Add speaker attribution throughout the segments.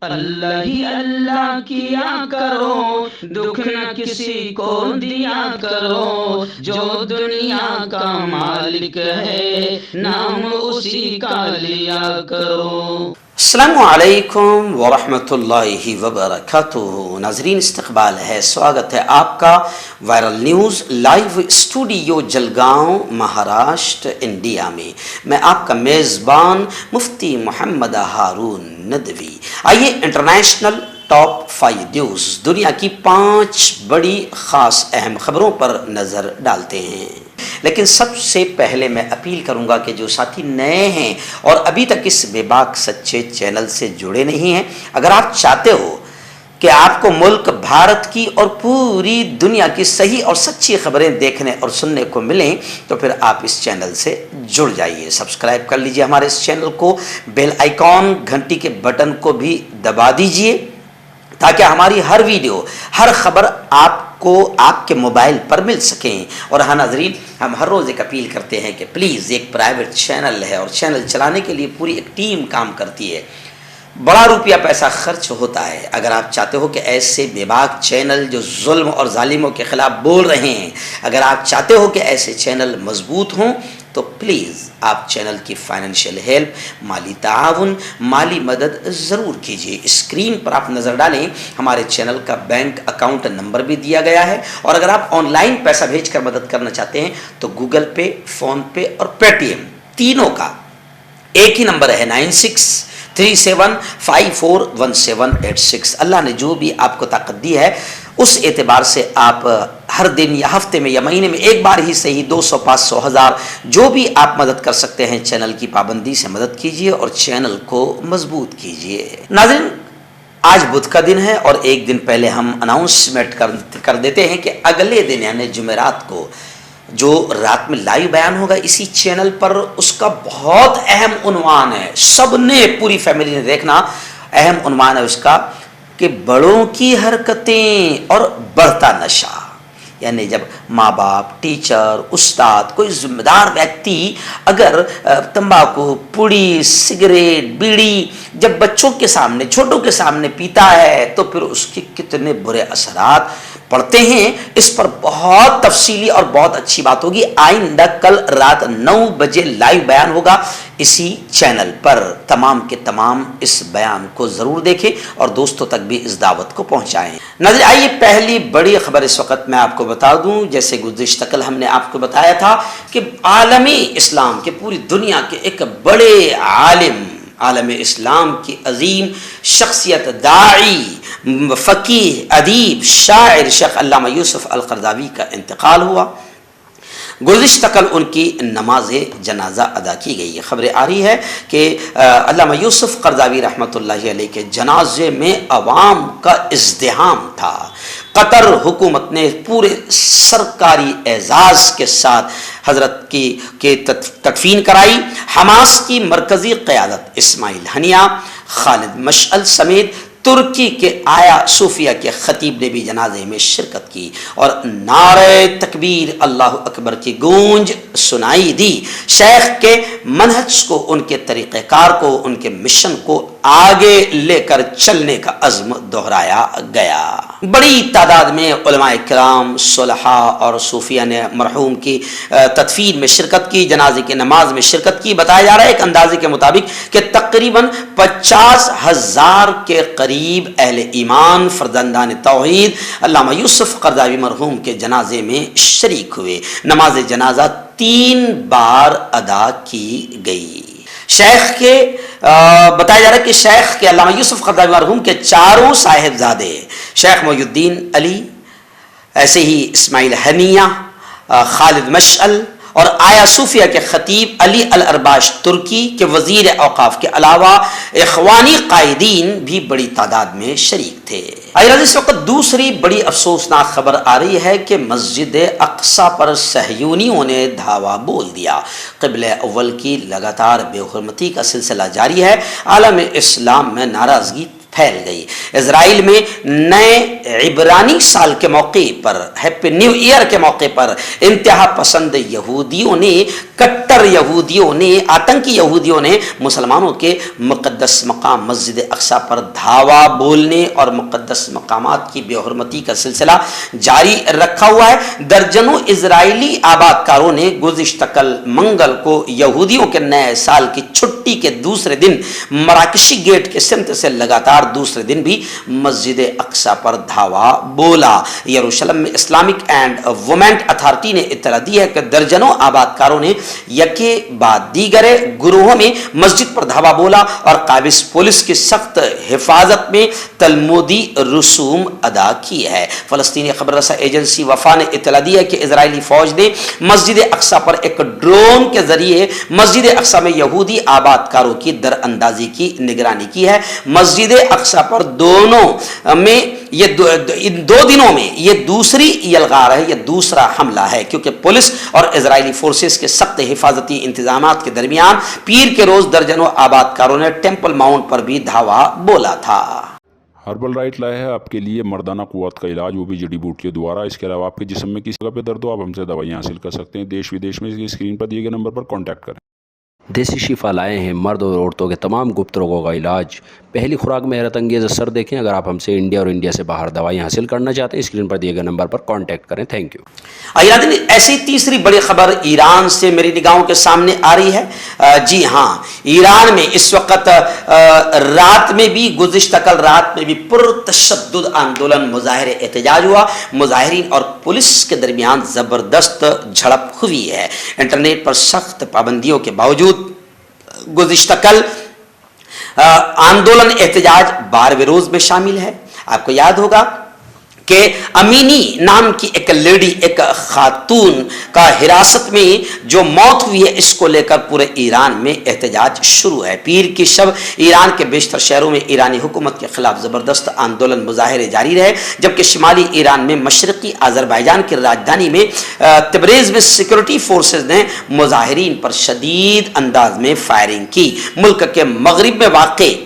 Speaker 1: اللہ ہی اللہ کیا کرو، دکھ نہ کسی کو دیا کرو، جو دنیا کا مالک ہے نام اسی کا لیا کرو۔
Speaker 2: السلام علیکم ورحمۃ اللہ وبرکاتہ۔ ناظرین، استقبال ہے، سواگت ہے آپ کا viral news live studio Jalgaon, Maharashtra, India میں۔ میں آپ کا میزبان مفتی محمد ہارون ندوی۔ آئیے انٹرنیشنل ٹاپ 5 نیوز، دنیا کی 5 بڑی خاص اہم خبروں پر نظر ڈالتے ہیں۔ لیکن سب سے پہلے میں اپیل کروں گا کہ جو ساتھی نئے ہیں اور ابھی تک اس بے باک سچے چینل سے جڑے نہیں ہیں، اگر آپ چاہتے ہو کہ آپ کو ملک بھارت کی اور پوری دنیا کی صحیح اور سچی خبریں دیکھنے اور سننے کو ملیں تو پھر آپ اس چینل سے جڑ جائیے، سبسکرائب کر لیجئے ہمارے اس چینل کو، بیل آئیکن گھنٹی کے بٹن کو بھی دبا دیجئے تاکہ ہماری ہر ویڈیو، ہر خبر آپ کو آپ کے موبائل پر مل سکیں۔ اور ہاں ناظرین، ہم ہر روز ایک اپیل کرتے ہیں کہ پلیز، ایک پرائیویٹ چینل ہے اور چینل چلانے کے لیے پوری ایک ٹیم کام کرتی ہے، بڑا روپیہ پیسہ خرچ ہوتا ہے۔ اگر آپ چاہتے ہو کہ ایسے بے باک چینل جو ظلم اور ظالموں کے خلاف بول رہے ہیں، اگر آپ چاہتے ہو کہ ایسے چینل مضبوط ہوں تو پلیز آپ چینل کی فائنینشیل ہیلپ، مالی تعاون، مالی مدد ضرور کیجیے۔ اسکرین پر آپ نظر ڈالیں، ہمارے چینل کا بینک اکاؤنٹ نمبر بھی دیا گیا ہے، اور اگر آپ آن لائن پیسہ بھیج کر مدد کرنا چاہتے ہیں تو گوگل پے، فون پے اور پے ٹی ایم تینوں کا ایک ہی نمبر ہے، 9637541786۔ اللہ نے جو بھی آپ کو طاقت دی ہے اس اعتبار سے آپ ہر دن یا ہفتے میں یا مہینے میں ایک بار ہی صحیح 200، 500، 1000 جو بھی آپ مدد کر سکتے ہیں چینل کی پابندی سے مدد کیجیے اور چینل کو مضبوط کیجیے۔ ناظرین، آج بدھ کا دن ہے اور ایک دن پہلے ہم اناؤنسمنٹ کر دیتے ہیں کہ اگلے دن یعنی جمعرات کو جو رات میں لائیو بیان ہوگا اسی چینل پر، اس کا بہت اہم عنوان ہے، سب نے، پوری فیملی نے دیکھنا، اہم عنوان ہے اس کا کہ بڑوں کی حرکتیں اور بڑھتا نشہ۔ یعنی جب ماں باپ، ٹیچر، استاد، کوئی ذمہ دار ویکتی اگر تمباکو، پوڑی، سگریٹ، بیڑی جب بچوں کے سامنے، چھوٹوں کے سامنے پیتا ہے تو پھر اس کے کتنے برے اثرات پڑھتے ہیں، اس پر بہت تفصیلی اور بہت اچھی بات ہوگی۔ آئندہ کل رات 9 بجے لائیو بیان ہوگا اسی چینل پر۔ تمام کے تمام اس بیان کو ضرور دیکھیں اور دوستوں تک بھی اس دعوت کو پہنچائیں۔ ناظرین، آئیے پہلی بڑی خبر اس وقت میں آپ کو بتا دوں، جیسے گزشتہ کل ہم نے آپ کو بتایا تھا کہ عالمی اسلام کے، پوری دنیا کے ایک بڑے عالم، عالم اسلام کی عظیم شخصیت، داعی، فقیہ، ادیب، شاعر شیخ علامہ یوسف القرضاوی کا انتقال ہوا۔ گزشتہ کل ان کی نماز جنازہ ادا کی گئی۔ خبریں آ رہی ہے کہ علامہ یوسف قرضاوی رحمۃ اللہ علیہ کے جنازے میں عوام کا ازدحام تھا۔ قطر حکومت نے پورے سرکاری اعزاز کے ساتھ حضرت کی تدفین کرائی۔ حماس کی مرکزی قیادت اسماعیل ہنیہ، خالد مشعل سمیت ترکی کے آیا صوفیہ کے خطیب نے بھی جنازے میں شرکت کی اور نعرہ تکبیر، اللہ اکبر کی گونج سنائی دی۔ شیخ کے منہج کو، ان کے طریقہ کار کو، ان کے مشن کو آگے لے کر چلنے کا عزم دہرایا گیا۔ بڑی تعداد میں علماء کرام، صلحاء اور صوفیہ نے مرحوم کی تدفین میں شرکت کی، جنازے کی نماز میں شرکت کی۔ بتایا جا رہا ہے ایک اندازے کے مطابق کہ تقریباً 50,000 کے قریب اہل ایمان، فرزندان توحید علامہ یوسف قرضاوی مرحوم کے جنازے میں شریک ہوئے۔ نماز جنازہ 3 بار ادا کی گئی۔ شیخ کے بتایا جا رہا ہے کہ شیخ کے، علامہ یوسف قرضاوی مرحوم کے 4 صاحبزادے، شیخ محی الدین علی، ایسے ہی اسماعیل ہنیہ، خالد مشعل اور آیا صوفیہ کے خطیب علی الارباش ترکی کے وزیر اوقاف کے علاوہ اخوانی قائدین بھی بڑی تعداد میں شریک تھے۔ اس وقت دوسری بڑی افسوسناک خبر آ رہی ہے کہ مسجد اقصی پر صہیونیوں نے دھاوا بول دیا۔ قبلہ اول کی لگاتار بے حرمتی کا سلسلہ جاری ہے۔ عالم اسلام میں ناراضگی پھیل گئی۔ اسرائیل میں نئے عبرانی سال کے موقع پر، ہیپی نیو ایئر کے موقع پر، انتہا پسند یہودیوں نے कट्टर यहूदियों ने, आतंकी यहूदियों ने मुसलमानों के मुक़द्दस मकाम मस्जिद अक्सा पर धावा बोलने और मुक़द्दस मकामात की बेहुरमती का सिलसिला जारी रखा हुआ है। दर्जनों इजरायली आबादकारों ने गुज़िश्ता कल मंगल को यहूदियों के नए साल की छुट्टी के दूसरे दिन मराकशी गेट के सिमत से लगातार दूसरे दिन भी मस्जिद अक्सा पर धावा बोला। यरूशलेम में इस्लामिक एंड वुमेन अथॉरिटी ने इत्तला दी है कि दर्जनों आबादकारों ने यके बाद दीगरे गुरुओं में मस्जिद पर धावा बोला और काबिज पुलिस की सख्त हिफाजत में तलमुदी रसूम अदा की है। फलस्तीनी खबर रसा एजेंसी वफा ने इत्तला दी है कि इजरायली फौज ने मस्जिद अक्सा पर एक ड्रोन के जरिए मस्जिद अक्सा में यहूदी आबादकारों की दरअंदाजी की निगरानी की है। मस्जिद अक्सा पर दोनों में इन 2 दिनों में ये दूसरी यलगार है, ये दूसरा हमला है, क्योंकि पुलिस और इजरायली फोर्सेस के सख्त हिफाजती इंतजामात के दरमियान पीर के रोज दर्जनों आबादकारों ने टेंपल माउंट पर भी धावा बोला था।
Speaker 3: हर्बल राइट लाया है आपके लिए मर्दाना कुव्वत का इलाज, वो भी जड़ी बूटियों द्वारा। इसके अलावा आपके जिस्म में किसी जगह पे दर्द हो, आप हमसे दवाइयाँ हासिल कर सकते हैं। देश विदेश में स्क्रीन पर दिए गए नंबर पर कॉन्टैक्ट करें।
Speaker 4: देसी शिफा लाए हैं मर्द और औरतों के तमाम गुप्त रोगों का इलाज। पहली खुराक में हैरत अंगेज़ असर देखें। अगर आप हमसे इंडिया और इंडिया से बाहर दवाई हासिल करना चाहते हैं, स्क्रीन पर दिए गए नंबर पर कांटेक्ट करें। Thank you.
Speaker 2: नाज़रीन, ऐसी तीसरी बड़ी खबर ईरान से मेरी निगाहों के सामने आ रही है। जी हाँ, ईरान में इस वक्त रात में भी, गुज़िश्ता कल रात में भी पुरतशद्दुद आंदोलन मुजाहिरे एहतजाज हुआ। मुजाहिरीन और पुलिस के दरमियान ज़बरदस्त झड़प हुई है। इंटरनेट पर सख्त पाबंदियों के बावजूद गुज़िश्ता कल आंदोलन एहतजाज 12वें रोज में शामिल है। आपको याद होगा कि अमीनी नाम की एक लेडी, एक खातून का हिरासत में जो मौत हुई है, इसको लेकर पूरे ईरान में एहतजाज शुरू है। पीर की शब ईरान के बेशतर शहरों में ईरानी हुकूमत के खिलाफ ज़बरदस्त आंदोलन मुजाहिरे जारी रहे, जबकि शिमाली ईरान में मशरकी आज़रबाईजान की राजधानी में तबरेज़ में सिक्योरिटी फोर्सेज ने मुजाहिरीन पर शदीद अंदाज में फायरिंग की। मुल्क के मगरिब में वाक़े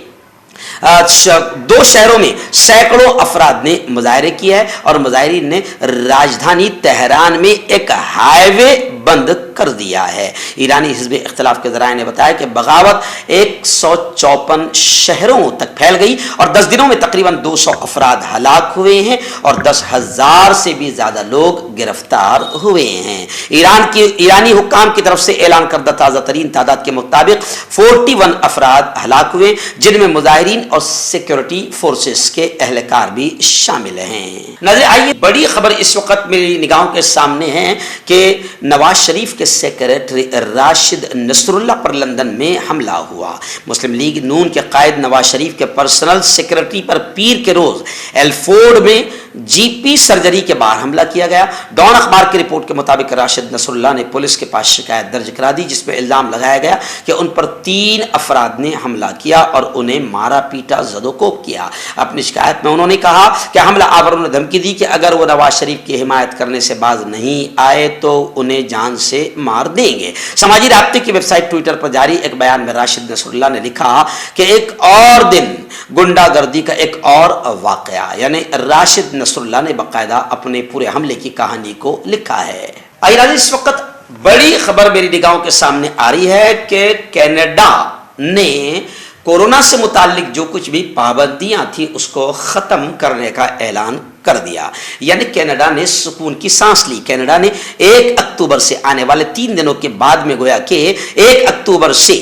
Speaker 2: 2 शहरों में सैकड़ों अफराद ने मुजाहरे किया है और मुजाहिरीन ने राजधानी तेहरान में एक हाईवे बंद कर दिया है। ईरानी हिज़्ब इख्तिलाफ के ज़राए ने बताया कि बगावत 154 शहरों तक फैल गई और 10 दिनों में तकरीबन 200 अफराद हलाक हुए हैं और 10,000 से भी ज़्यादा लोग गिरफ्तार हुए हैं। ईरानी हुक्काम की तरफ से ऐलान करदा ताज़ा तरीन तादाद के मुताबिक 41 अफराद हलाक हुए, जिनमें मुजाहिरीन और सिक्योरिटी फोर्सेस के एहलकार भी शामिल हैं। नजर आइए, बड़ी खबर इस वक्त मेरी निगाहों के सामने है कि नवाज शरीफ के सेक्रेटरी राशिद नसरुल्लाह पर लंदन में हमला हुआ। मुस्लिम लीग नून के कायद नवाज शरीफ के पर्सनल सेक्रेटरी पर पीर के रोज एल्फोर्ड में जीपी सर्जरी के बाहर हमला किया गया। डॉन अखबार की रिपोर्ट के मुताबिक राशिद नसरुल्लाह ने पुलिस के पास शिकायत दर्ज करा दी, जिसमें इल्जाम लगाया गया कि उन पर 3 अफराद ने हमला किया और उन्हें मारा पीटा ज़दोकोब किया। अपनी शिकायत में उन्होंने कहा कि हमला आवरों ने धमकी दी कि अगर वो नवाज शरीफ की हिमायत करने से बाज नहीं आए तो उन्हें जान से मार देंगे। समाजी राब्ते की वेबसाइट ट्विटर पर जारी एक बयान में राशिद नसरुल्लाह ने लिखा कि एक और दिन गुंडागर्दी का एक और वाकया, यानी राशिद नसरुल्लाह ने बाकायदा अपने पूरे हमले की कहानी को लिखा है। आइए, इस वक्त बड़ी खबर मेरी निगाहों के सामने आ रही है कि कनाडा ने कोरोना से मुताल्लिक जो कुछ भी पाबंदियां थी उसको खत्म करने का ऐलान कर दिया। यानी कनाडा ने सुकून की सांस ली। कनाडा ने 1 अक्टूबर से आने वाले 3 दिनों के बाद में गोया कि 1 अक्टूबर से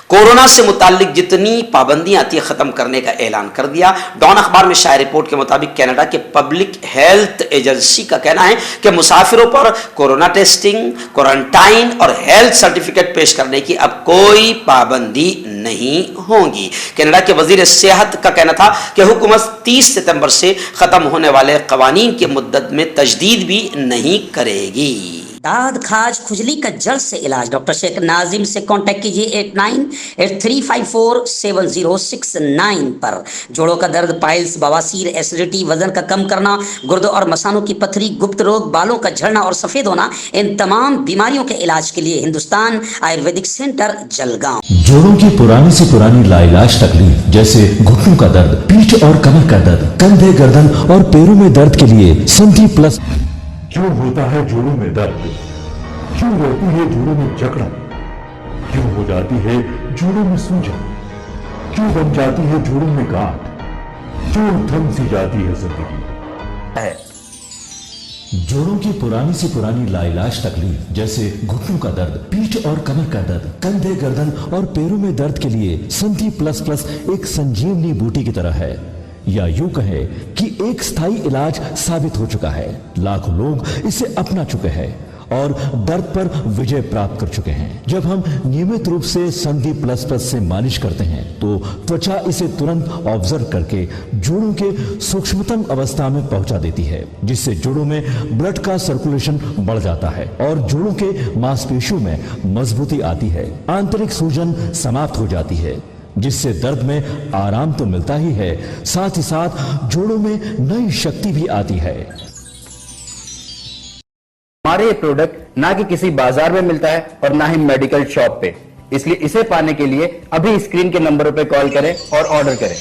Speaker 2: कोरोना से मुताल्लिक जितनी पाबंदियां थी खत्म करने का ऐलान कर दिया। डॉन अखबार में शाया रिपोर्ट के मुताबिक कनाडा के पब्लिक हेल्थ एजेंसी का कहना है कि मुसाफिरों पर कोरोना टेस्टिंग, क्वारंटाइन और हेल्थ सर्टिफिकेट पेश करने की अब कोई पाबंदी नहीं होगी। कनाडा के वजीर सेहत का कहना था कि हुकूमत 30 सितंबर से खत्म होने वाले कवानीन की मुद्दत में तजदीद भी नहीं करेगी।
Speaker 5: दाद, खाज, खुजली का जल्द से इलाज डॉक्टर शेख नाजिम से कांटेक्ट कीजिए 8983547069 पर। जोड़ों का दर्द, पाइल्स, बवासीर, एसिडिटी, वजन का कम करना, गुर्दों और मसानों की पथरी, गुप्त रोग, बालों का झड़ना और सफेद होना, इन तमाम बीमारियों के इलाज के लिए हिंदुस्तान आयुर्वेदिक सेंटर जलगांव।
Speaker 6: जोड़ों की पुरानी से पुरानी लाइलाज तकलीफ जैसे घुटनों का दर्द, पीठ और कमर का दर्द, कंधे, गर्दन और पैरों में दर्द के लिए संधि प्लस।
Speaker 7: क्यों होता है जोड़ों में दर्द? क्यों
Speaker 6: क्यों रहती है जोड़ों में जकड़न, क्यों हो जाती है जोड़ों में सूजन, क्यों बन जाती है जोड़ों में गांठ, क्यों थम सी जाती है जिंदगी। जोड़ों की पुरानी से पुरानी लाइलाज तकलीफ जैसे घुटनों का दर्द, पीठ और कमर का दर्द, कंधे, गर्दन और पैरों में दर्द के लिए संधि प्लस प्लस एक संजीवनी बूटी की तरह है, या यूं कहे कि एक स्थायी इलाज साबित हो चुका है। लाखों लोग इसे अपना चुके हैं और दर्द पर विजय प्राप्त कर चुके हैं। जब हम नियमित रूप से संधि प्लस प्लस से मालिश करते हैं तो त्वचा इसे तुरंत ऑब्जर्व करके जोड़ों के सूक्ष्मतम अवस्था में पहुंचा देती है, जिससे जोड़ों में ब्लड का सर्कुलेशन बढ़ जाता है और जोड़ों के मांसपेशियों में मजबूती आती है। आंतरिक सूजन समाप्त हो जाती है, जिससे दर्द में आराम तो मिलता ही है, साथ ही साथ जोड़ों में नई शक्ति भी आती है।
Speaker 7: हमारे ये प्रोडक्ट ना कि किसी बाजार में मिलता है और ना ही मेडिकल शॉप पे, इसलिए इसे पाने के लिए अभी स्क्रीन के नंबरों पे कॉल करें और ऑर्डर करें।